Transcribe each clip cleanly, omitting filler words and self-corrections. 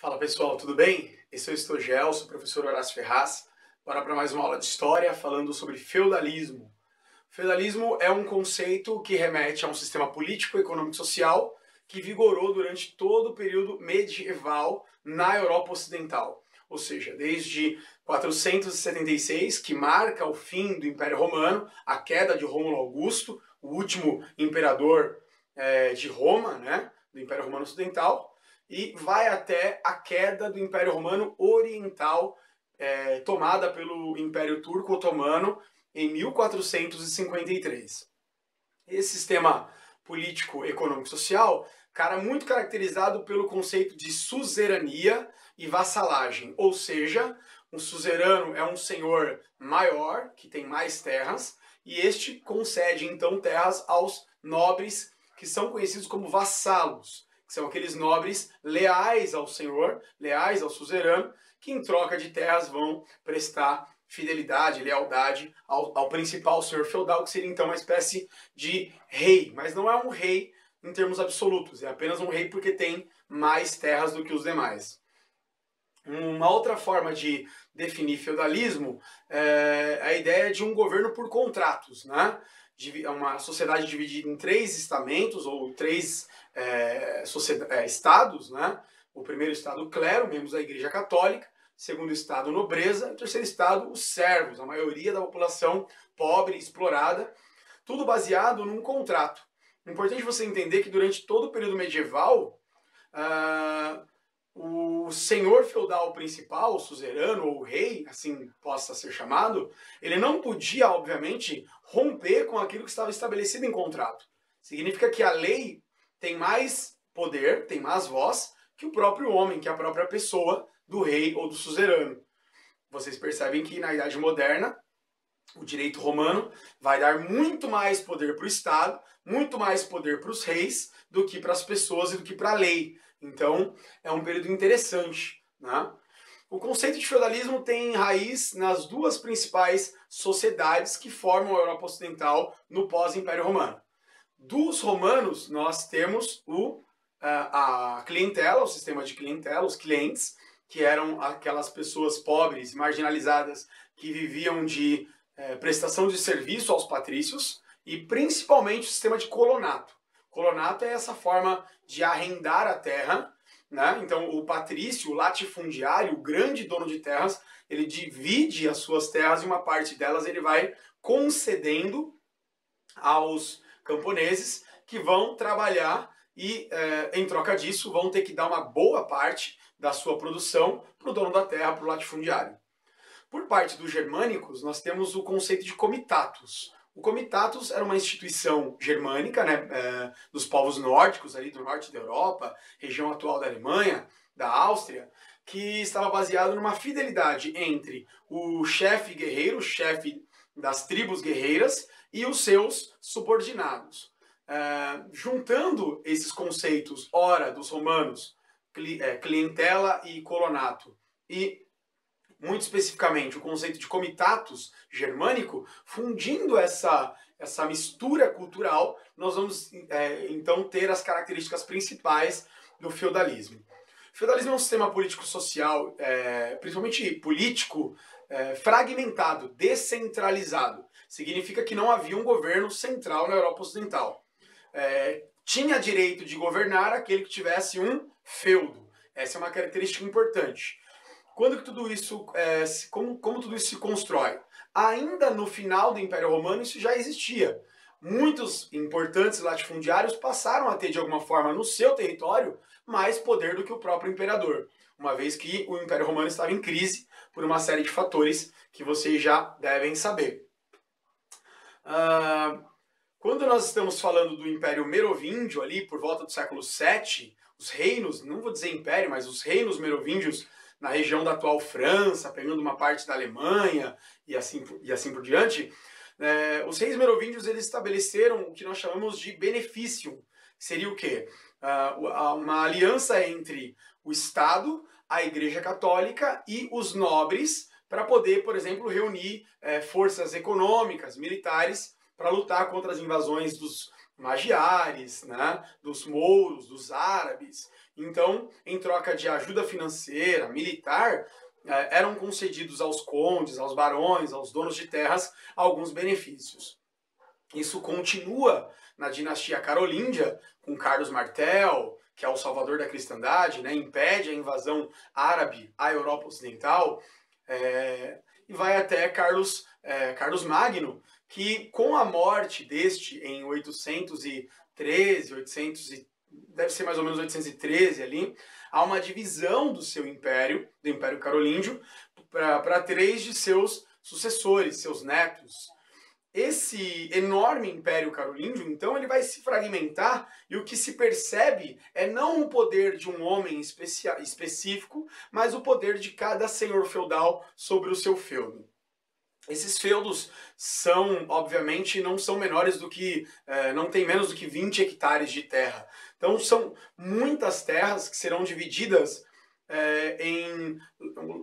Fala pessoal, tudo bem? Esse é o Estogel, sou o professor Horácio Ferraz. Bora para mais uma aula de história falando sobre feudalismo. Feudalismo é um conceito que remete a um sistema político, econômico e social que vigorou durante todo o período medieval na Europa Ocidental. Ou seja, desde 476, que marca o fim do Império Romano, a queda de Rômulo Augusto, o último imperador de Roma, né, do Império Romano Ocidental, e vai até a queda do Império Romano Oriental, tomada pelo Império Turco Otomano em 1453. Esse sistema político, econômico e social, cara, muito caracterizado pelo conceito de suzerania e vassalagem, ou seja, um suzerano é um senhor maior, que tem mais terras, e este concede então terras aos nobres, que são conhecidos como vassalos, que são aqueles nobres leais ao senhor, leais ao suzerano, que em troca de terras vão prestar fidelidade, lealdade ao principal senhor feudal, que seria então uma espécie de rei, mas não é um rei em termos absolutos, é apenas um rei porque tem mais terras do que os demais. Uma outra forma de definir feudalismo é a ideia de um governo por contratos, né? Uma sociedade dividida em três estamentos ou três estados, né? O primeiro estado, o clero, membros da Igreja Católica; segundo estado, nobreza; e o terceiro estado, os servos, a maioria da população pobre, explorada, tudo baseado num contrato. É importante você entender que durante todo o período medieval, o senhor feudal principal, o suzerano ou o rei, assim possa ser chamado, ele não podia, obviamente, romper com aquilo que estava estabelecido em contrato. Significa que a lei tem mais poder, tem mais voz que o próprio homem, que a própria pessoa do rei ou do suzerano. Vocês percebem que na Idade Moderna, o direito romano vai dar muito mais poder para o Estado, muito mais poder para os reis, do que para as pessoas e do que para a lei. Então, é um período interessante, né? O conceito de feudalismo tem raiz nas duas principais sociedades que formam a Europa Ocidental no pós-Império Romano. Dos romanos, nós temos a clientela, o sistema de clientela, os clientes, que eram aquelas pessoas pobres, marginalizadas, que viviam de prestação de serviço aos patrícios, e principalmente o sistema de colonato. Colonato é essa forma de arrendar a terra, né? Então o patrício, o latifundiário, o grande dono de terras, ele divide as suas terras e uma parte delas ele vai concedendo aos camponeses que vão trabalhar e, em troca disso, vão ter que dar uma boa parte da sua produção para o dono da terra, para o latifundiário. Por parte dos germânicos, nós temos o conceito de comitatus. O comitatus era uma instituição germânica, né, dos povos nórdicos, ali do norte da Europa, região atual da Alemanha, da Áustria, que estava baseado numa fidelidade entre o chefe guerreiro, o chefe das tribos guerreiras, e os seus subordinados. Juntando esses conceitos, ora dos romanos, clientela e colonato, e muito especificamente o conceito de comitatus germânico, fundindo essa mistura cultural, nós vamos então ter as características principais do feudalismo. O feudalismo é um sistema político-social, principalmente político, fragmentado, descentralizado. Significa que não havia um governo central na Europa Ocidental. Tinha direito de governar aquele que tivesse um feudo. Essa é uma característica importante. Quando que tudo isso, como tudo isso se constrói? Ainda no final do Império Romano isso já existia. Muitos importantes latifundiários passaram a ter de alguma forma no seu território mais poder do que o próprio imperador, uma vez que o Império Romano estava em crise por uma série de fatores que vocês já devem saber. Quando nós estamos falando do Império Merovingio, ali por volta do século VII, os reinos, não vou dizer império, mas os reinos merovingios na região da atual França, pegando uma parte da Alemanha e assim por diante, os reis merovingios eles estabeleceram o que nós chamamos de beneficium. Seria o quê? Uma aliança entre o Estado, a Igreja Católica e os nobres para poder, por exemplo, reunir forças econômicas, militares, para lutar contra as invasões magiares, né, dos mouros, dos árabes. Então, em troca de ajuda financeira, militar, eram concedidos aos condes, aos barões, aos donos de terras, alguns benefícios. Isso continua na dinastia carolíngia, com Carlos Martel, que é o salvador da cristandade, né, impede a invasão árabe à Europa Ocidental, e vai até Carlos Magno, que com a morte deste em 813, deve ser mais ou menos 813 ali, há uma divisão do seu império, do Império Carolíngio, para 3 de seus sucessores, seus netos. Esse enorme Império Carolíngio, então, ele vai se fragmentar e o que se percebe é não o poder de um homem específico, mas o poder de cada senhor feudal sobre o seu feudo. Esses feudos são, obviamente, não são menores do que, não tem menos do que 20 hectares de terra. Então são muitas terras que serão divididas em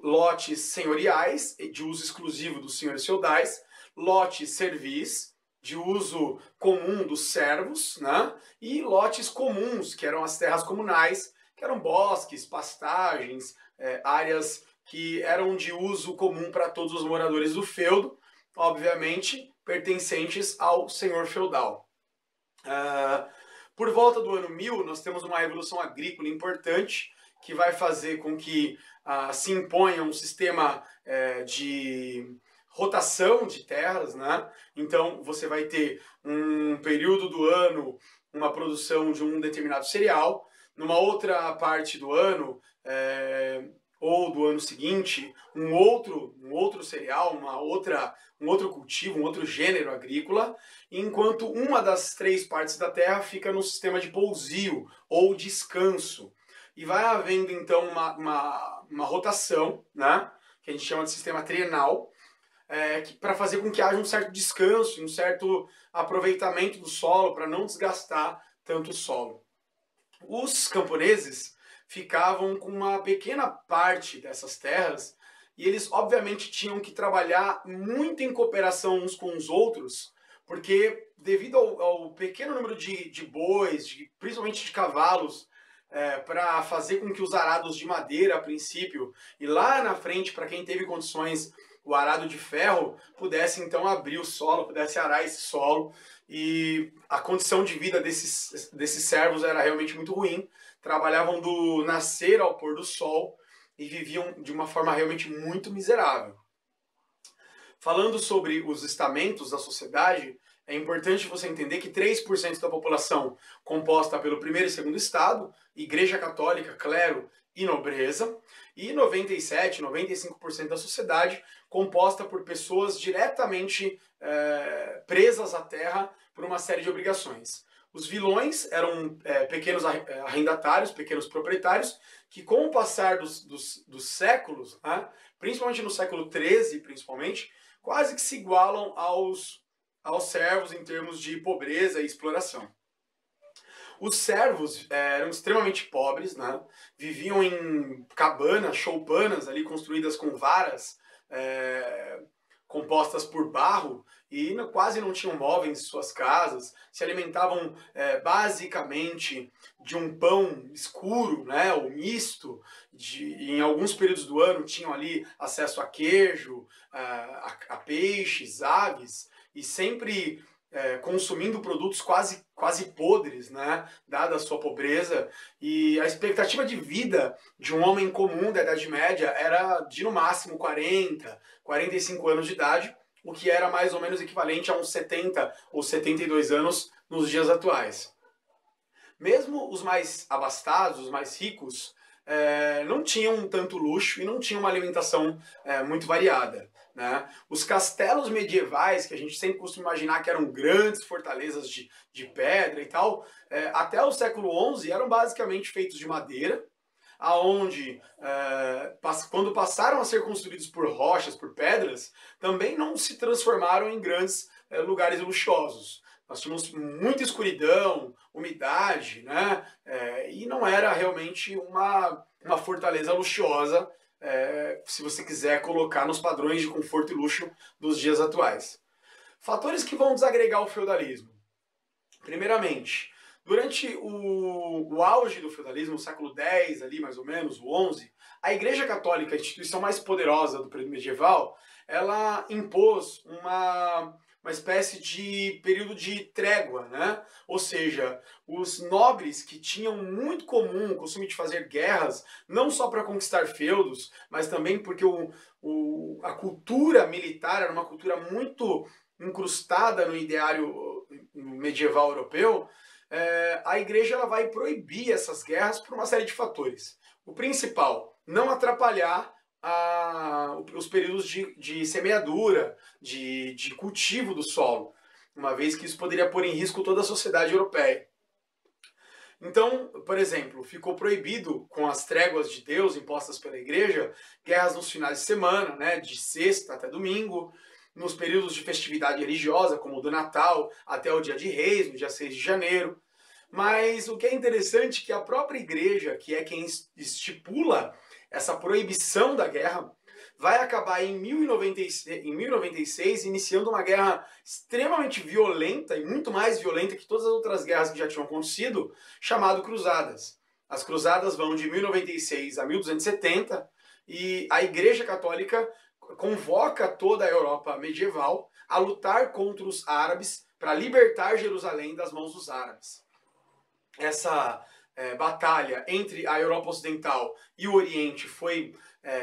lotes senhoriais, de uso exclusivo dos senhores feudais, lotes servis, de uso comum dos servos, né? E lotes comuns, que eram as terras comunais, que eram bosques, pastagens, áreas que eram de uso comum para todos os moradores do feudo, obviamente pertencentes ao senhor feudal. Por volta do ano 1000, nós temos uma revolução agrícola importante, que vai fazer com que se imponha um sistema de rotação de terras, né? Então você vai ter um período do ano uma produção de um determinado cereal, numa outra parte do ano ou do ano seguinte um outro cereal, um outro cultivo, um outro gênero agrícola, enquanto uma das 3 partes da terra fica no sistema de pousio ou descanso. E vai havendo então uma rotação, né, que a gente chama de sistema trienal, para fazer com que haja um certo descanso, um certo aproveitamento do solo, para não desgastar tanto o solo. Os camponeses ficavam com uma pequena parte dessas terras e eles obviamente tinham que trabalhar muito em cooperação uns com os outros, porque devido ao pequeno número de bois, principalmente de cavalos, para fazer com que os arados de madeira, a princípio, e lá na frente, para quem teve condições, o arado de ferro, pudesse então abrir o solo, pudesse arar esse solo, e a condição de vida desses servos era realmente muito ruim. Trabalhavam do nascer ao pôr do sol e viviam de uma forma realmente muito miserável. Falando sobre os estamentos da sociedade, é importante você entender que 3% da população composta pelo primeiro e segundo estado, Igreja Católica, clero e nobreza, e 97, 95% da sociedade composta por pessoas diretamente presas à terra por uma série de obrigações. Os vilões eram pequenos arrendatários, pequenos proprietários, que com o passar dos séculos, né, principalmente no século XIII, principalmente, quase que se igualam aos servos em termos de pobreza e exploração. Os servos eram extremamente pobres, né? Viviam em cabanas, choupanas, ali construídas com varas compostas por barro, e quase não tinham móveis em suas casas, se alimentavam basicamente de um pão escuro, né, ou misto, em alguns períodos do ano tinham ali acesso a queijo, a peixes, aves, e sempre consumindo produtos quase podres, né, dada a sua pobreza, e a expectativa de vida de um homem comum da Idade Média era de no máximo 40, 45 anos de idade, o que era mais ou menos equivalente a uns 70 ou 72 anos nos dias atuais. Mesmo os mais abastados, os mais ricos, não tinham tanto luxo e não tinham uma alimentação muito variada, né? Os castelos medievais, que a gente sempre costuma imaginar que eram grandes fortalezas de pedra e tal, até o século XI eram basicamente feitos de madeira, aonde quando passaram a ser construídos por rochas, por pedras, também não se transformaram em grandes lugares luxuosos. Nós tínhamos muita escuridão, umidade, né? E não era realmente uma fortaleza luxuosa, se você quiser colocar nos padrões de conforto e luxo dos dias atuais. Fatores que vão desagregar o feudalismo. Primeiramente, durante o auge do feudalismo, no século X, ali mais ou menos, o XI, a Igreja Católica, a instituição mais poderosa do período medieval, ela impôs uma espécie de período de trégua, né? Ou seja, os nobres que tinham muito comum o costume de fazer guerras, não só para conquistar feudos, mas também porque a cultura militar era uma cultura muito incrustada no ideário medieval europeu, a igreja ela vai proibir essas guerras por uma série de fatores. O principal, não atrapalhar os períodos de semeadura, de cultivo do solo, uma vez que isso poderia pôr em risco toda a sociedade europeia. Então, por exemplo, ficou proibido, com as tréguas de Deus impostas pela igreja, guerras nos finais de semana, né, de sexta até domingo, nos períodos de festividade religiosa, como o do Natal, até o dia de Reis, no dia 6 de janeiro. Mas o que é interessante é que a própria igreja, que é quem estipula essa proibição da guerra, vai acabar em 1096 iniciando uma guerra extremamente violenta, e muito mais violenta que todas as outras guerras que já tinham acontecido, chamado Cruzadas. As Cruzadas vão de 1096 a 1270, e a Igreja Católica convoca toda a Europa medieval a lutar contra os árabes para libertar Jerusalém das mãos dos árabes. Essa batalha entre a Europa Ocidental e o Oriente foi,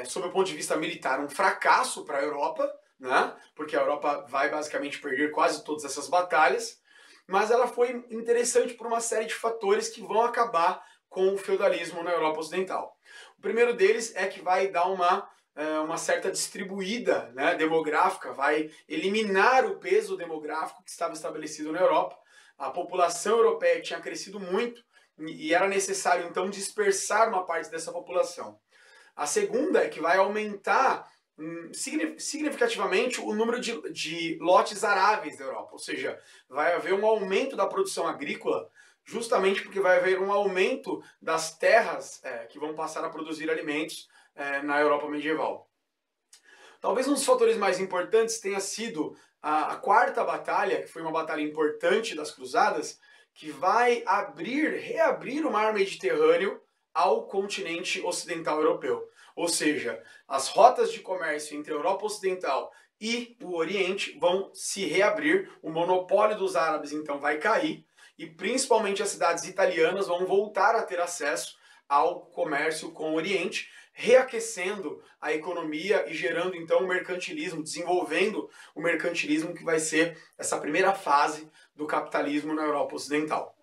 sob o ponto de vista militar, um fracasso para a Europa, né? Porque a Europa vai basicamente perder quase todas essas batalhas, mas ela foi interessante por uma série de fatores que vão acabar com o feudalismo na Europa Ocidental. O primeiro deles é que vai dar uma certa distribuída, né, demográfica, vai eliminar o peso demográfico que estava estabelecido na Europa. A população europeia tinha crescido muito e era necessário então dispersar uma parte dessa população. A segunda é que vai aumentar significativamente o número de lotes aráveis da Europa, ou seja, vai haver um aumento da produção agrícola, justamente porque vai haver um aumento das terras que vão passar a produzir alimentos na Europa medieval. Talvez um dos fatores mais importantes tenha sido a quarta batalha, que foi uma batalha importante das Cruzadas, que vai reabrir o mar Mediterrâneo ao continente ocidental europeu. Ou seja, as rotas de comércio entre a Europa Ocidental e o Oriente vão se reabrir, o monopólio dos árabes então vai cair, e principalmente as cidades italianas vão voltar a ter acesso ao comércio com o Oriente, reaquecendo a economia e gerando então o mercantilismo, desenvolvendo o mercantilismo que vai ser essa primeira fase do capitalismo na Europa Ocidental.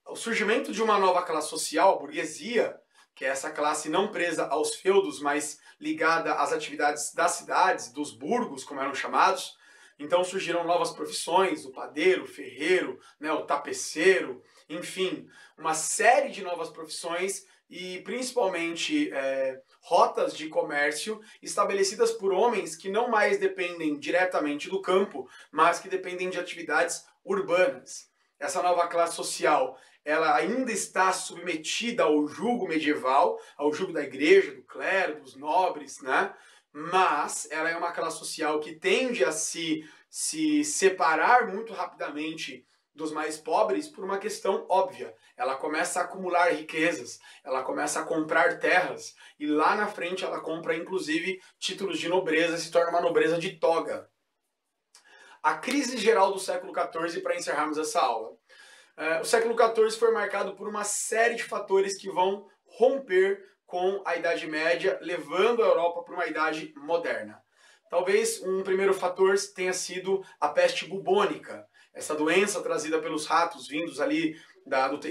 O surgimento de uma nova classe social, a burguesia, que é essa classe não presa aos feudos, mas ligada às atividades das cidades, dos burgos, como eram chamados. Então surgiram novas profissões, o padeiro, o ferreiro, né, o tapeceiro, enfim, uma série de novas profissões e principalmente rotas de comércio estabelecidas por homens que não mais dependem diretamente do campo, mas que dependem de atividades urbanas. Essa nova classe social, ela ainda está submetida ao jugo medieval, ao jugo da igreja, do clero, dos nobres, né? Mas ela é uma classe social que tende a se separar muito rapidamente dos mais pobres por uma questão óbvia. Ela começa a acumular riquezas, ela começa a comprar terras e lá na frente ela compra inclusive títulos de nobreza, se torna uma nobreza de toga. A crise geral do século XIV, para encerrarmos essa aula. O século XIV foi marcado por uma série de fatores que vão romper com a Idade Média, levando a Europa para uma Idade Moderna. Talvez um primeiro fator tenha sido a peste bubônica, essa doença trazida pelos ratos vindos ali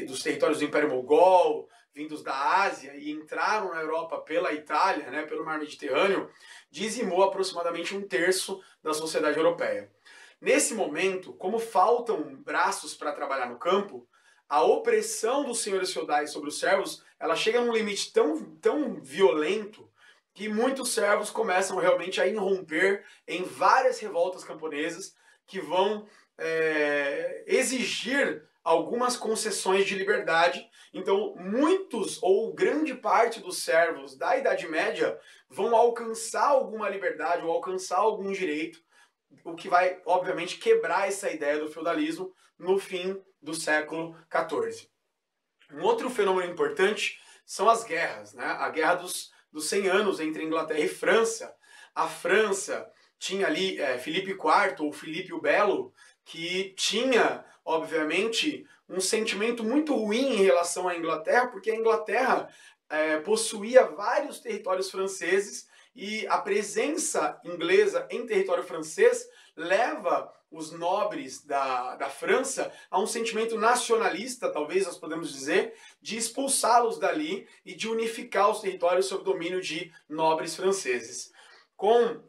dos territórios do Império Mogol, vindos da Ásia e entraram na Europa pela Itália, né, pelo Mar Mediterrâneo, dizimou aproximadamente 1/3 da sociedade europeia. Nesse momento, como faltam braços para trabalhar no campo, a opressão dos senhores feudais sobre os servos, ela chega num limite tão violento que muitos servos começam realmente a irromper em várias revoltas camponesas que vão exigir algumas concessões de liberdade. Então, muitos ou grande parte dos servos da Idade Média vão alcançar alguma liberdade ou alcançar algum direito o que vai, obviamente, quebrar essa ideia do feudalismo no fim do século XIV. Um outro fenômeno importante são as guerras, né? A Guerra dos 100 Anos entre Inglaterra e França. A França tinha ali Filipe IV, ou Filipe o Belo, que tinha, obviamente, um sentimento muito ruim em relação à Inglaterra, porque a Inglaterra possuía vários territórios franceses e a presença inglesa em território francês leva os nobres da França a um sentimento nacionalista, talvez nós podemos dizer, de expulsá-los dali e de unificar os territórios sob domínio de nobres franceses. Com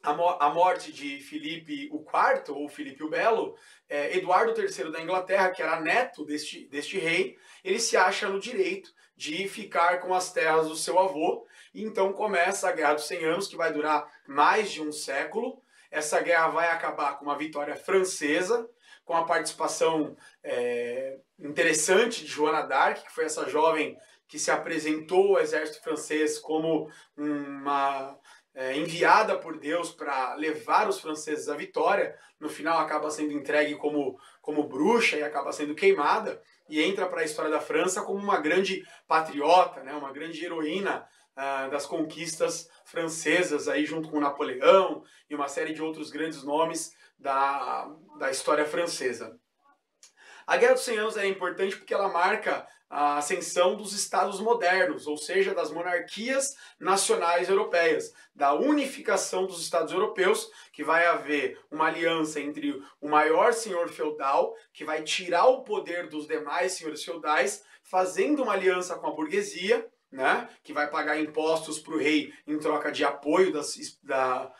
a morte de Filipe IV, ou Filipe o Belo, Eduardo III da Inglaterra, que era neto deste rei, ele se acha no direito de ficar com as terras do seu avô, e então começa a Guerra dos 100 Anos, que vai durar mais de um século. Essa guerra vai acabar com uma vitória francesa, com a participação interessante de Joana d'Arc, que foi essa jovem que se apresentou ao exército francês como uma enviada por Deus para levar os franceses à vitória. No final acaba sendo entregue como bruxa e acaba sendo queimada, e entra para a história da França como uma grande patriota, né, uma grande heroína das conquistas francesas, aí junto com Napoleão e uma série de outros grandes nomes da história francesa. A Guerra dos 100 Anos é importante porque ela marca a ascensão dos estados modernos, ou seja, das monarquias nacionais europeias, da unificação dos estados europeus, que vai haver uma aliança entre o maior senhor feudal, que vai tirar o poder dos demais senhores feudais, fazendo uma aliança com a burguesia, né, que vai pagar impostos para o rei em troca de apoio da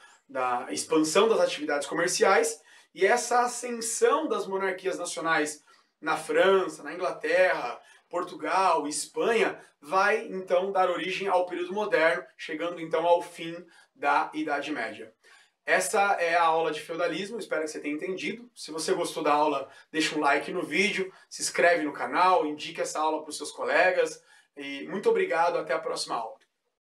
expansão das atividades comerciais, e essa ascensão das monarquias nacionais na França, na Inglaterra, Portugal, Espanha, vai então dar origem ao período moderno, chegando então ao fim da Idade Média. Essa é a aula de feudalismo, espero que você tenha entendido. Se você gostou da aula, deixa um like no vídeo, se inscreve no canal, indique essa aula para os seus colegas, e muito obrigado, até a próxima aula.